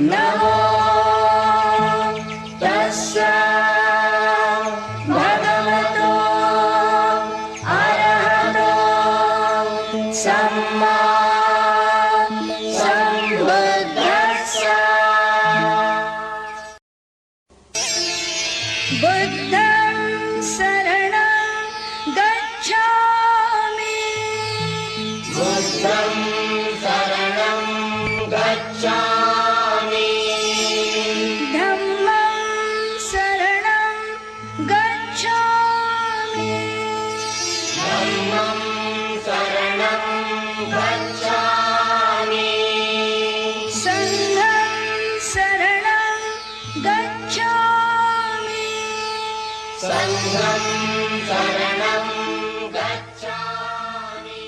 नमो तस्या भगवतो अरहतो सम्मा सम्बुद्धस्सा। बुद्धं शरणं गच्छामि। बुद्धं शरणं गच्छामि। धम्मं शरणं गच्छामि। धम्मं शरणं गच्छामि। संघं शरणं गच्छामि। संघं शरणं गच्छामि।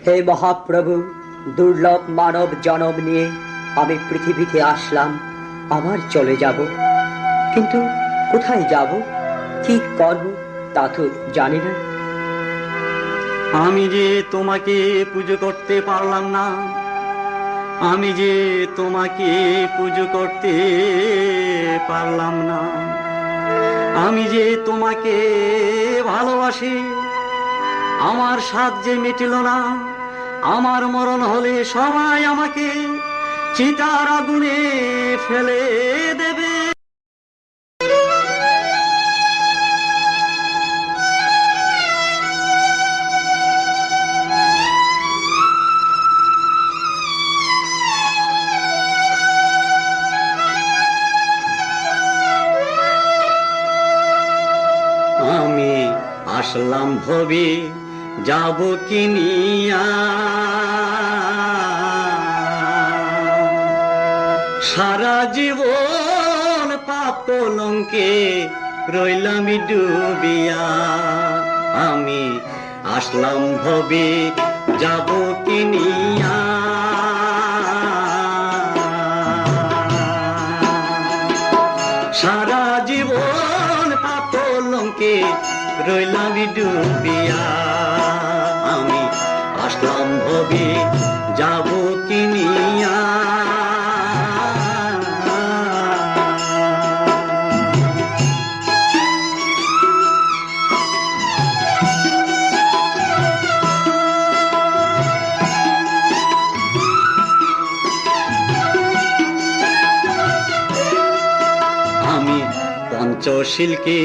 হে মহাপ্রভু, দুর্লভ মানব জনম নিয়ে আমি পৃথিবীতে আসলাম, আবার চলে যাব। কিন্তু কোথায় যাব, কি করব তা তো জানি না। আমি যে তোমাকে পুজো করতে পারলাম না, আমি যে তোমাকে পুজো করতে পারলাম না, আমি যে তোমাকে ভালোবাসি, আমার স্বাদ যে মিটিল না। আমার মরণ হলে সবাই আমাকে চিতার আগুনে ফেলে দেবে। আমি আসলাম ভবে যাব কিনিয়া, সারা জীবন পাপ কলঙ্কে রইলাম ডুবিয়া। আমি আসলাম ভবে যাব কিনিয়া, সারা জীবন পাপ কলঙ্কে রইলাম ডুবিয়া। আমি আসলাম ভবে যাব কিনিয়া। আমি পঞ্চশীলকে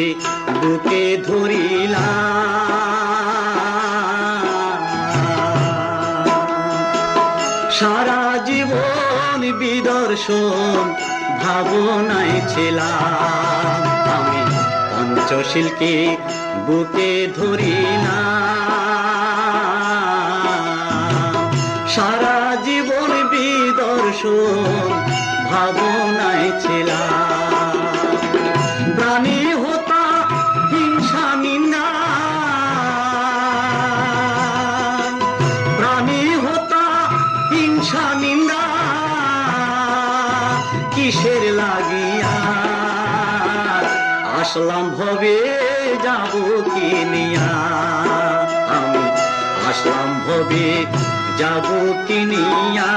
বুকে ধরিলাম, সারা জীবন বিদর্শন ভাবনায় ছিলাম। আমি পঞ্চশীলকে বুকে ধরিলাম, সারা জীবন বিদর্শন ভাবনায় ছিলাম। প্রাণী হতা হিংসা নিন্দা, প্রাণী হতা হিংসা নিন্দা, কিসের লাগিয়া আসলাম ভবে যাব কিনিয়া। আমি আসলাম ভবে যাব কিনিয়া।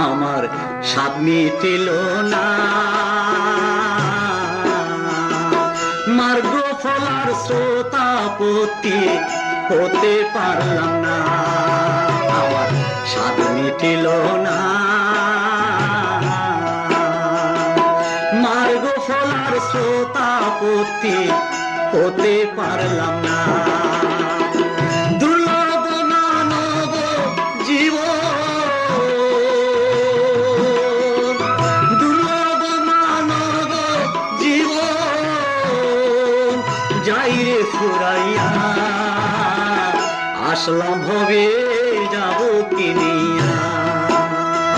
আমার স্বাদ মিটিল না, মার্গ ফলার শ্রোতাপতি হতে পারলাম না। আমার স্বাদ মিটিল না, মার্গ ফল সত্যি হতে পারলাম না। দুর্লভ মানব জীবন, দুর্লভ মানব জীবন যাই রে ফুরাইয়া, আসলাম ভবে যাব কিনিয়া,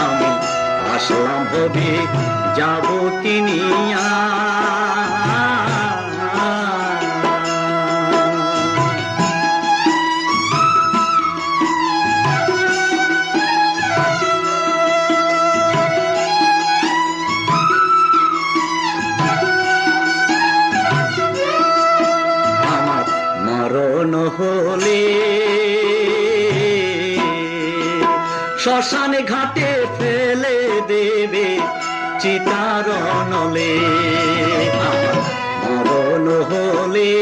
আমি আসলাম ভবে যাব কিনিয়া। আমার মরণ হলে শ্মশানে ঘাটে ফেলে দেবে চিতার নলে। আমার মরণ হলে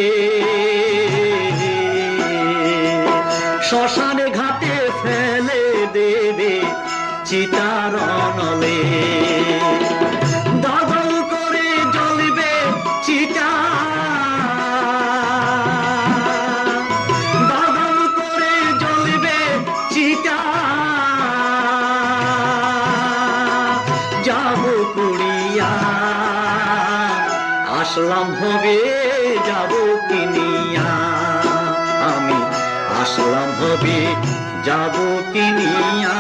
শ্মশানে ঘাটে ফেলে দেবে চিতার নলে। দাদল করে জ্বলবে চিতা, দাদল করে জ্বলবে চিতা, যাব কুড়িয়া, আসলাম ভবে যাব কিনিয়া, আমি আসলাম ভবে যাব কিনিয়া।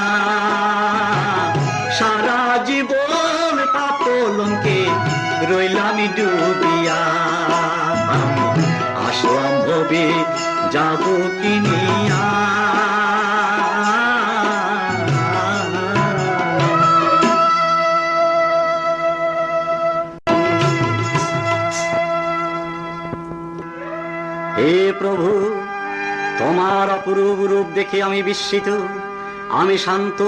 সারা জীবন পাপলঙ্কে রইলাম ডুবিয়া, আমি আসলাম ভবে যাব কিনিয়া। হে প্রভু, তোমার অপরূপ রূপ দেখে আমি বিস্মিত, আমি শান্ত,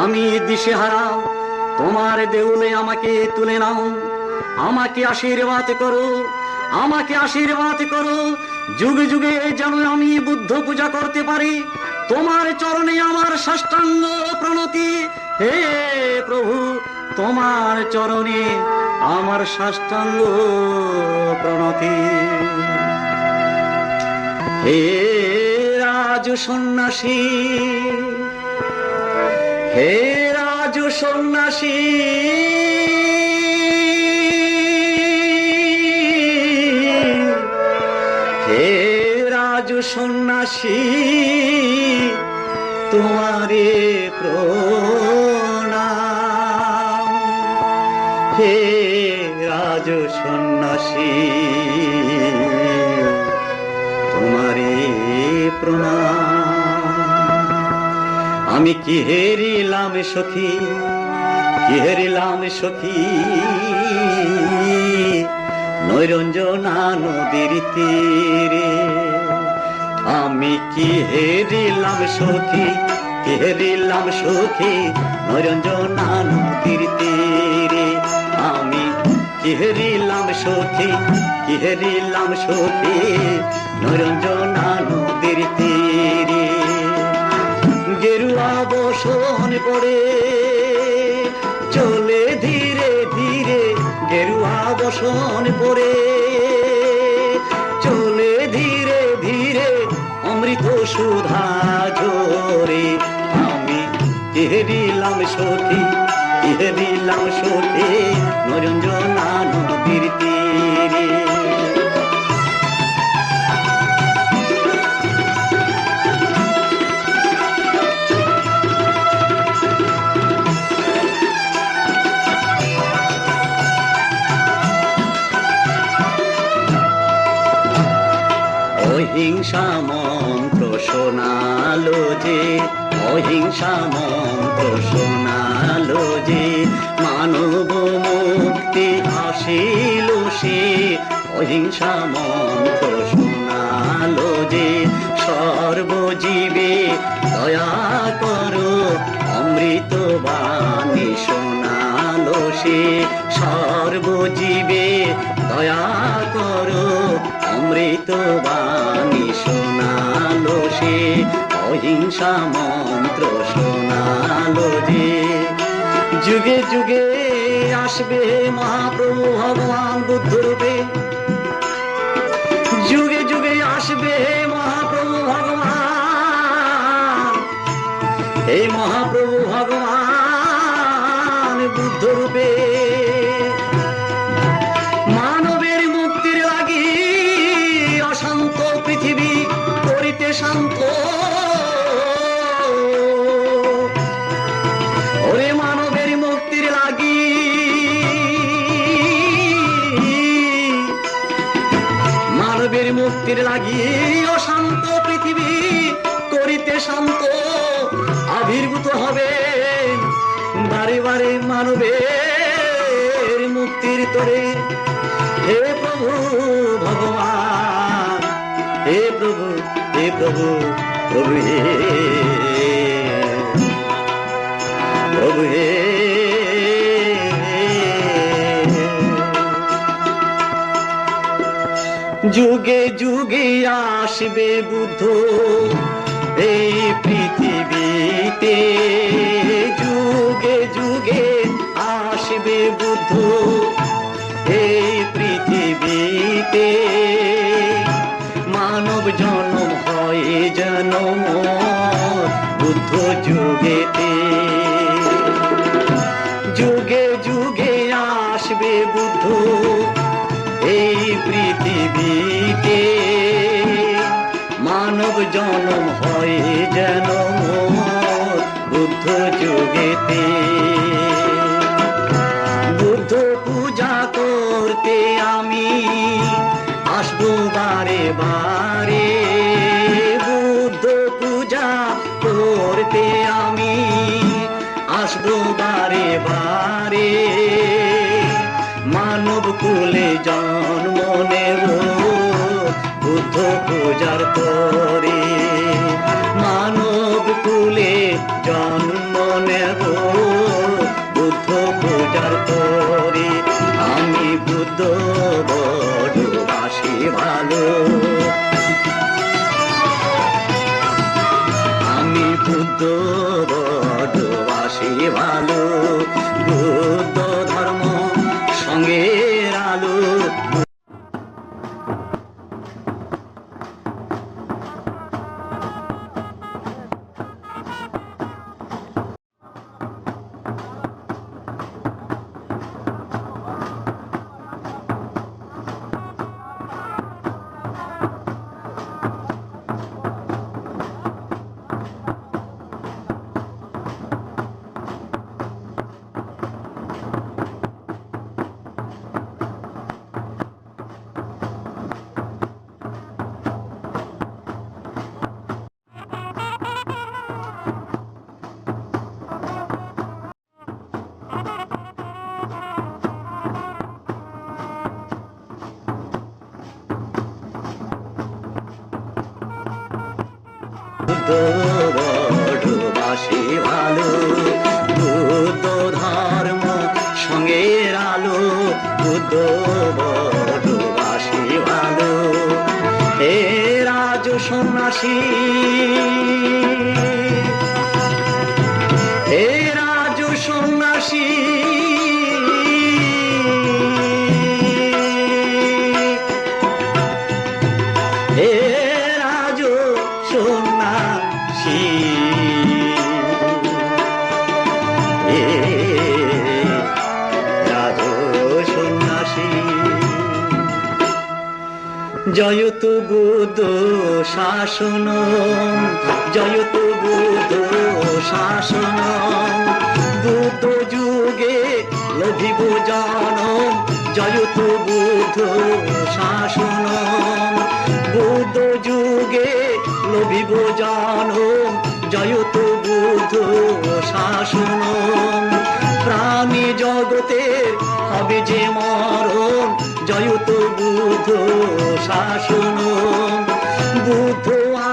আমি দিশেহারা। তোমার দেউলে আমাকে তুলে নাও, আমাকে আশীর্বাদ করো, আমাকে আশীর্বাদ করো। যুগে যুগে যেন আমি বুদ্ধ পূজা করতে পারি। তোমার চরণে আমার সাষ্টাঙ্গ প্রণতি। হে প্রভু, তোমার চরণে আমার সাষ্টাঙ্গ প্রণতি। হে রাজু সন্ন্যাসী, হে রাজু সন্ন্যাসী, হে রাজু সন্ন্যাসী, তোমারে প্রণাম। হে রাজু সন্ন্যাসী, তোমারে প্রণাম। আমি কি হেরিলাম সখী, কি হেরিলাম সখী, নৈরঞ্জনা নদীর তীরে। আমি কি হেরিলাম সখী, কি হেরিলাম সখী, নৈরঞ্জনা নদীর তীরে। আমি কি হেরিলাম সখী, কি হেরিলাম সখী, নৈরঞ্জনা নদীর তীরে। গেরুয়া বসন পড়ে চলে ধীরে ধীরে, গেরুয়া বসন পড়ে চলে ধীরে ধীরে, অমৃত সুধা ঝরে। আমি কি হেরিলাম সখী, কি হেরিলাম সখী, নৈরঞ্জনা নদীর তীরে। অহিংসা মন্ত্র শোনালো যে, অহিংসা মন্ত্র শোনালো যে, মানব মুক্তি আসিল সে। অহিংসা মন্ত্র শোনালো যে, সর্বজীবে দয়া করো, অমৃত বাণী শোনালো সে। সর্বজীবে দয়া করো, অমৃত বাণী শোনালো সে। অহিংসা মন্ত্র শোনালো যে। যুগে যুগে আসবে মহাপ্রভু ভগবান বুদ্ধ রূপে, আসবে মহাপ্রভু ভগবান, এই মহাপ্রভু ভগবান বুদ্ধ রূপে মানবের মুক্তির লাগি অশান্ত পৃথিবী করিতে শান্ত। ওরে মানবের মুক্তির লাগি মানবের মুক্তির লাগি অশান্ত পৃথিবী করিতে শান্ত আবির্ভূত হবে বারে বারে মানবের মুক্তির তরে। হে প্রভু ভগবান, হে প্রভু, হে প্রভু, প্রভু হে প্রভু হে। যুগে যুগে আসবে বুদ্ধ এই পৃথিবীতে, যুগে যুগে আসবে বুদ্ধ এই পৃথিবীতে। মানব জন্ম হয় যেন বুদ্ধ যুগেতে, যুগে যুগে আসবে বুদ্ধ এই পৃথিবীতে। মানব জন্ম হয় যেন বুদ্ধ যুগেতে। বুদ্ধ পূজা করতে আমি আসবো বারে বারে, বুদ্ধ পূজা করতে আমি আসবো বারে বারে। মানব কুলে জন্ম নেব বুদ্ধ পূজার পরে, মানব কুলে জন্ম নেব বুদ্ধ পূজার পরে। আমি বুদ্ধ বড়বাসি ভালো, আমি বুদ্ধ বড়বাসি ভালো। বুদ্ধ ধর্ম সঙ্গের আলো। বুদ্ধ বড়বাসি ভালো, বুদ্ধ ধর্ম সঙ্গের আলো। বুদ্ধ বড়বাসি ভালো। হে রাজ সন্ন্যাসী, হে রাজ সন্ন্যাসী, হে রাজ সন্ন্যাসী, হে রাজ সন্ন্যাসী। জয়তু বুদ্ধ শাসন, জয়তু বুদ্ধ শাসন। বুদ্ধ যুগে লভিব জনম, জয়তু বুদ্ধ শাসন। বুদ্ধ যুগে লভিব জনম, জয়তু বুদ্ধ শাসন। প্রাণী জগতের হবে যে মরণ, জয়তু বুদ্ধ শাসন। বুদ্ধ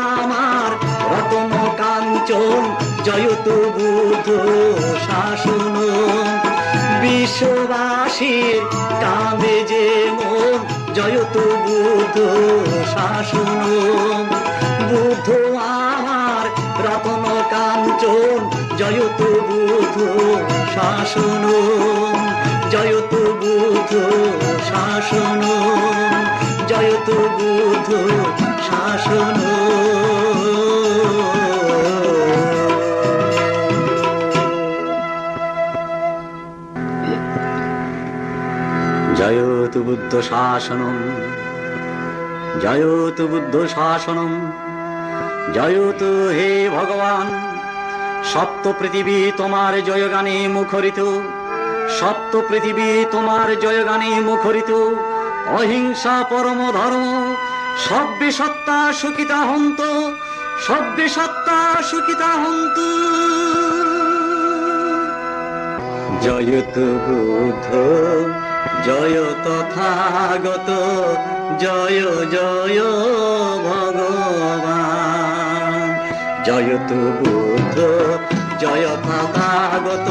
আমার রতন কাঞ্চন, জয়তু বুদ্ধ শাসন। বিশ্ববাসীর কাঁদে যে মন, জয়তু বুদ্ধ শাসন। বুদ্ধ আমার রতন কাঞ্চন, জয়তু বুদ্ধ শাসন। জয়তু বুদ্ধ শাসন, জয়তু বুদ্ধ শাসন। জয়তু বুদ্ধ শাসনম, জয়তু বুদ্ধ শাসনম, জয়তু হে ভগবান। সপ্ত পৃথিবী তোমার জয়গানে মুখরিত, সপ্ত পৃথিবী তোমার জয়গানে মুখরিত। অহিংসা পরম ধর্ম, সব্যে সত্তা সুখিতা হন্ত, সব্যে সত্তা সুখিতা হন্ত। জয়তু বুদ্ধ জয় তথাগত, জয় জয় ভগবান। জয়তু বুদ্ধ জয় তথাগত,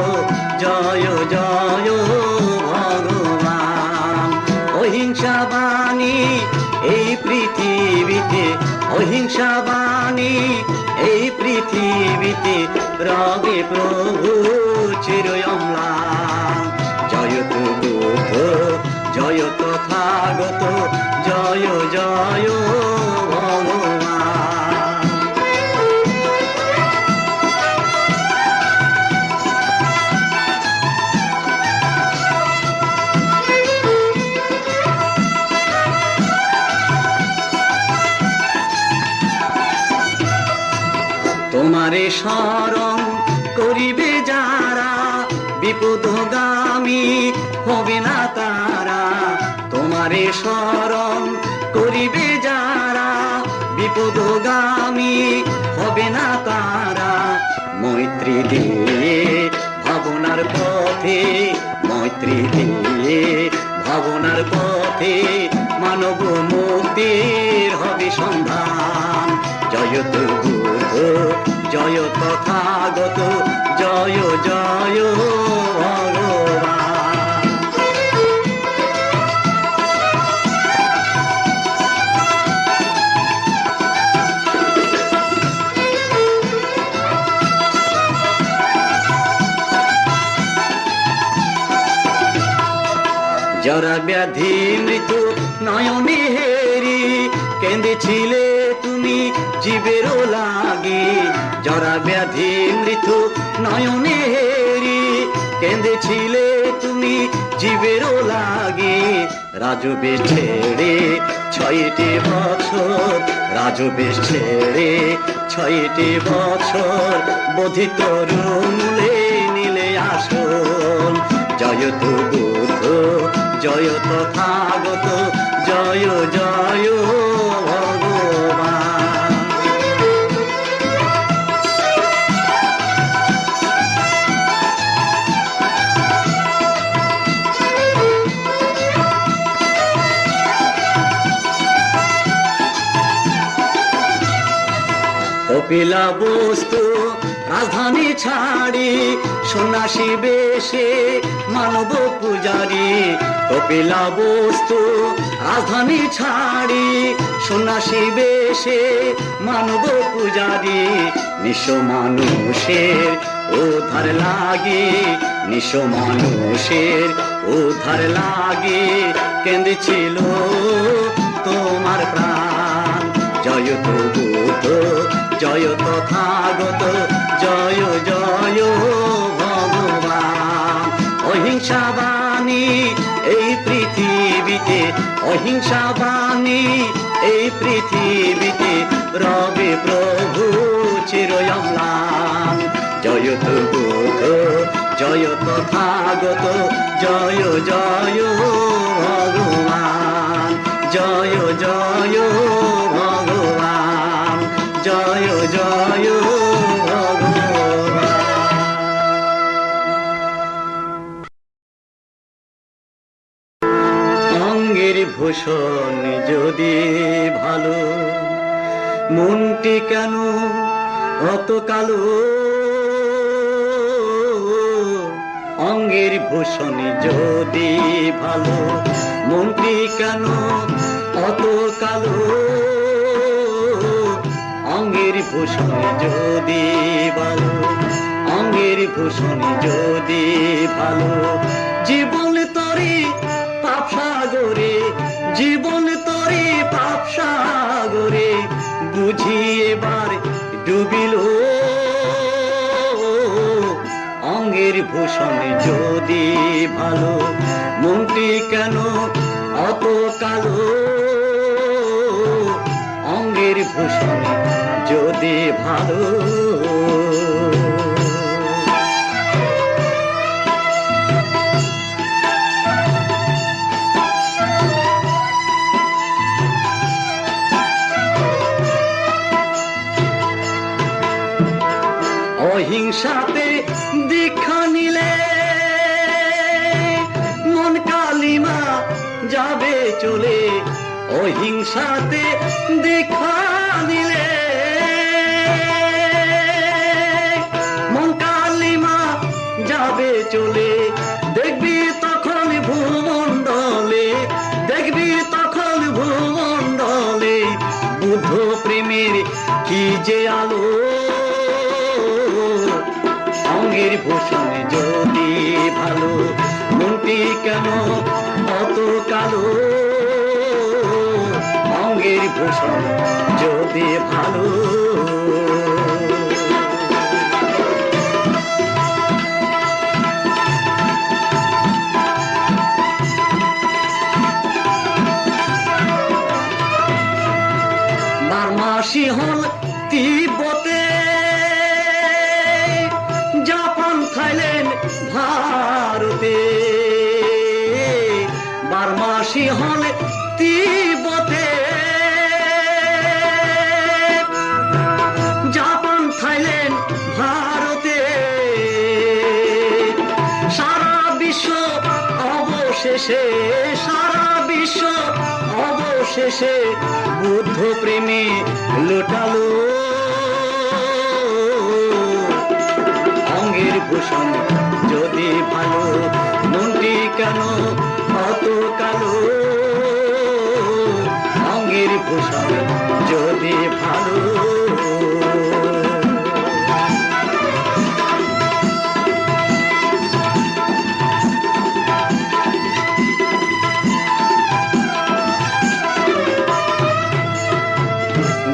জয় জয় ভগবান। অহিংসা বাণী এই পৃথিবীতে, অহিংসা বাণী এই পৃথিবীতে, রবে প্রভু চির অম্লান। জয়তু বুদ্ধ জয় তথাগত, জয় জয় ভগবান। তোমারে শরণ করিবে যারা, বিপদগামী হবে না তারা। তোমারে শরণ করিবে যারা, বিপদগামী হবে না তারা। মৈত্রী দিয়ে ভাবনার পথে, মৈত্রী দিয়ে ভাবনার পথে, মানব মুক্তির হবে সন্ধান। জয়তু বুদ্ধ জয় তথাগত, জয় জয় ভগবান। জরা ব্যাধি মৃত্যু নয়নে হেরি, কেঁদেছিলে তুমি জীবেরও লাগি। জরা ব্যাধি মৃত্যু নয়নে হেরি, কেঁদেছিলে তুমি জীবেরও লাগি। রাজবেশ ছেড়ে 6টি বছর, রাজবেশ ছেড়ে 6টি বছর, বোধিত রুমলে নিলে আসন। জয়তু বুদ্ধ জয় তথাগত, জয় জয় ভগবান। কপিলা বস্তু রাজধানী ছাড়ি, সন্ন্যাসী বেশে মানব পূজারি। কপিলা বস্তু রাজধানী ছাড়ি, সন্ন্যাসী বেশে মানব পূজারি। নিঃস্ব মানুষের উদ্ধার লাগে, নিঃস্ব মানুষের উদ্ধার লাগে, কেঁদেছিল তোমার প্রাণ। জয়তু বুদ্ধ জয় তথাগত, জয় জয় ভগবান। অহিংসা বাণী এই পৃথিবীতে, অহিংসা বাণী এই পৃথিবীতে, রবে প্রভু চির অম্লান। জয়তু বুদ্ধ জয় তথাগত, জয় জয় ভগবান। জয় জয় ভগবান, জয় জয় ভগবান। অঙ্গের ভূষণ যদি ভালো, মনটি কেন অত কালো? অঙ্গের ভূষণ যদি ভালো, মনটি কেন অত কালো? অঙ্গের ভূষণ যদি ভালো, অঙ্গের ভূষণ যদি ভালো, জীবন তরি পাপ সাগরে, জীবন তরি বুঝি এবার ডুবিল অঙ্গের ভূষণ যদি ভালো, মনটি কেন অত কালো? অঙ্গের ভূষণ যদি ভালো। অহিংসাতে দীক্ষা নিলে মন কালিমা যাবে চলে। অহিংসাতে দীক্ষা নিলে মন কালিমা যাবে চলে। দেখবি তখন ভূমণ্ডলে, দেখবি তখন ভূমণ্ডলে বুদ্ধ প্রেমের কি যে আলো। অঙ্গের ভূষণ যদি ভালো, মনটি কেন অত কালো? অঙ্গের ভূষণ যদি ভালো। বার্মাসি হল তিব্বতে, জাপান থাইল্যান্ড ভারতে। বার্মাসি হল তিব্বতে, জাপান থাইল্যান্ড ভারতে। সারা বিশ্ব অবশেষে, সারা বিশ্ব অবশেষে বুদ্ধ প্রেমে লুটালো। অঙ্গের ভূষণ যদি ভালো, মনটি কেন অত কালো? অঙ্গের ভূষণ যদি ভালো।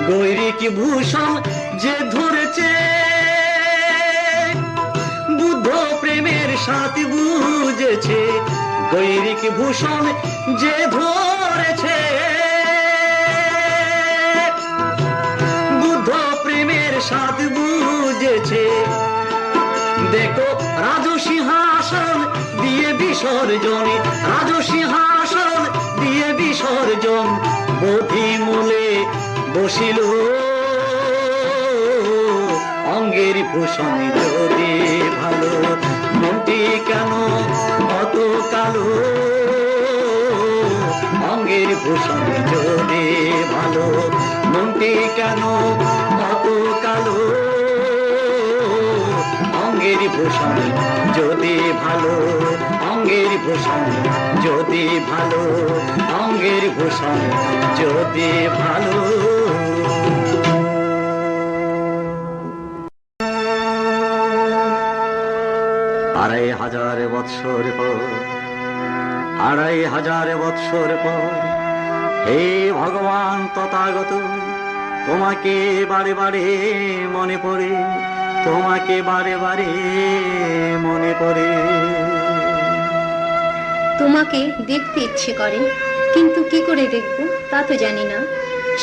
গৈরিক ভূষণ যে ধরেছে বুদ্ধ প্রেমের সাথে বুঝেছে। গৈরিক ভূষণ যে ধরেছে বুদ্ধ প্রেমের সাথে বুঝেছে। দেখো রাজসিংহাসন দিয়ে বিসর্জন, রাজসিংহাসন দিয়ে বিসর্জন বোধি মূলে বসিল। অঙ্গের ভূষণ যদি ভালো, মনটি কেন অত কালো? অঙ্গের ভূষণ যদি ভালো, মনটি কেন অত কালো? অঙ্গের ভূষণ যদি ভালো, অঙ্গের ভূষণ যদি ভালো, অঙ্গের ভূষণ যদি ভালো। আড়াই হাজার বৎসর পর, আড়াই হাজার বৎসর পর হে ভগবান তথাগত, তোমাকে বারে বারে মনে পড়ে, তোমাকে বারে বারে মনে পড়ে। তোমাকে দেখতে ইচ্ছে করে, কিন্তু কি করে দেখব তা তো জানি না।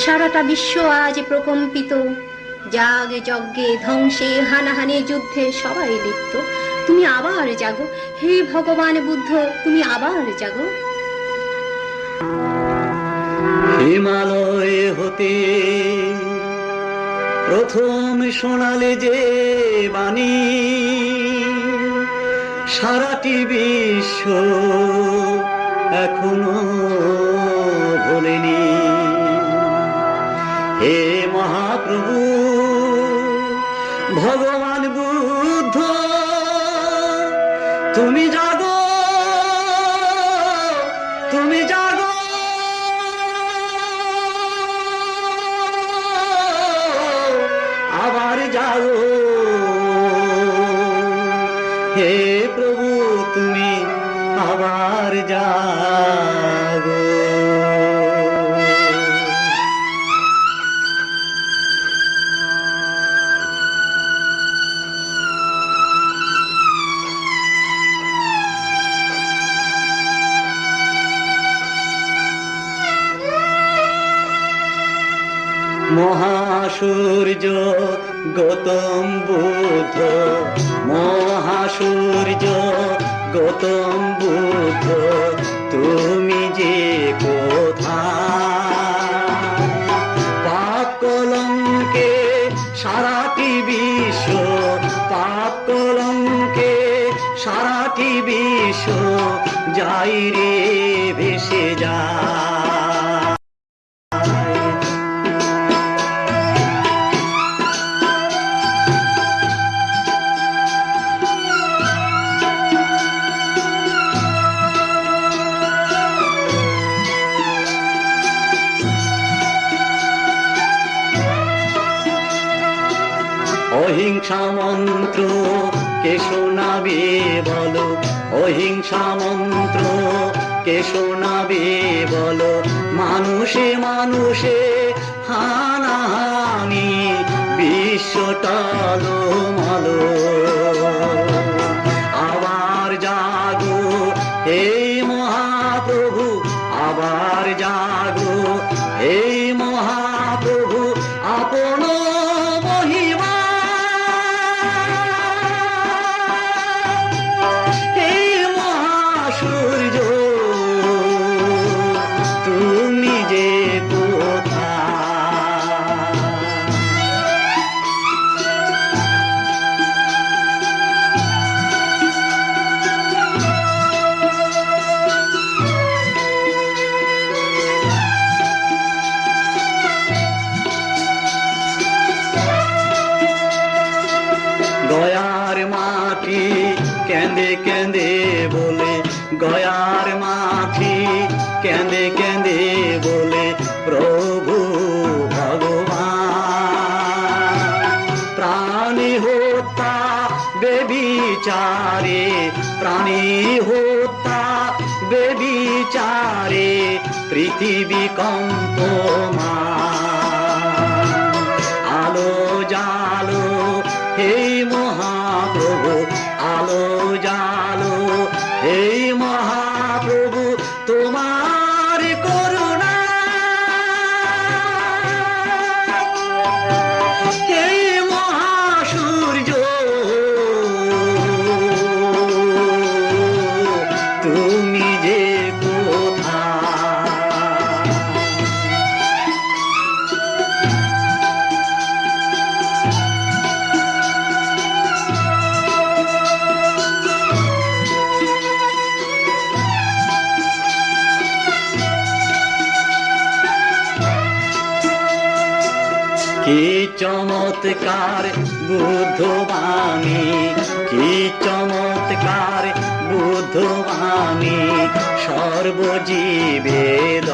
সারাটা বিশ্ব আজ প্রকম্পিত, যাগ যজ্ঞে ধ্বংসে হানাহানি যুদ্ধে সবাই লিপ্ত। তুমি আবার জাগো হে ভগবান বুদ্ধ, তুমি আবার জাগো। হিমালয় হতে প্রথম শোনালে যে বাণী, সারাটি বিশ্ব এখনো ভোলেনি। হে মহাপ্রভু ভগবান বুদ্ধ, তুমি জাগো, তুমি জাগো। আবার জাগো হে প্রভু, তুমি আবার জাগো। মহাসূর্য গৌতম বুদ্ধ, মহাসূর্য গৌতম বুদ্ধ, তুমি যে কোথায়? পাপ কলঙ্কে সারাটি বিশ্ব, পাপ কলঙ্কে সারাটি বিশ্ব যাই রে ভেসে যায়। অহিংসা মন্ত্র কে শোনাবে বলো, অহিংসা মন্ত্র কে শোনাবে বলো, মানুষে মানুষে হানাহানি বিশ্ব টালমালো। আবার জাগো হে মহাপ্রভু, আবার জাগো হে মহাপ্রভু, আপন মহিমা হে মহাসূর্য, তুমি যে কোথায়? গয়ার মাটি কেঁদে কেঁদে বলে, গয়ার মাটি কেঁদে কেঁদে বলে, প্রভু ভগবান প্রাণী হত্যা বেবিচারে, প্রাণী হত্যা বেবিচারে পৃথিবী কম্পমান। আলো জালো হে মহাপ্রভু, আলো জালো হে মহাপ্রভু, তোমার করুণা হে মহাসূর্য, তুমি যে কোথায়? কি চমৎকার বুদ্ধবাণী, কি চমৎকার বুদ্ধবাণী, সর্বজীবের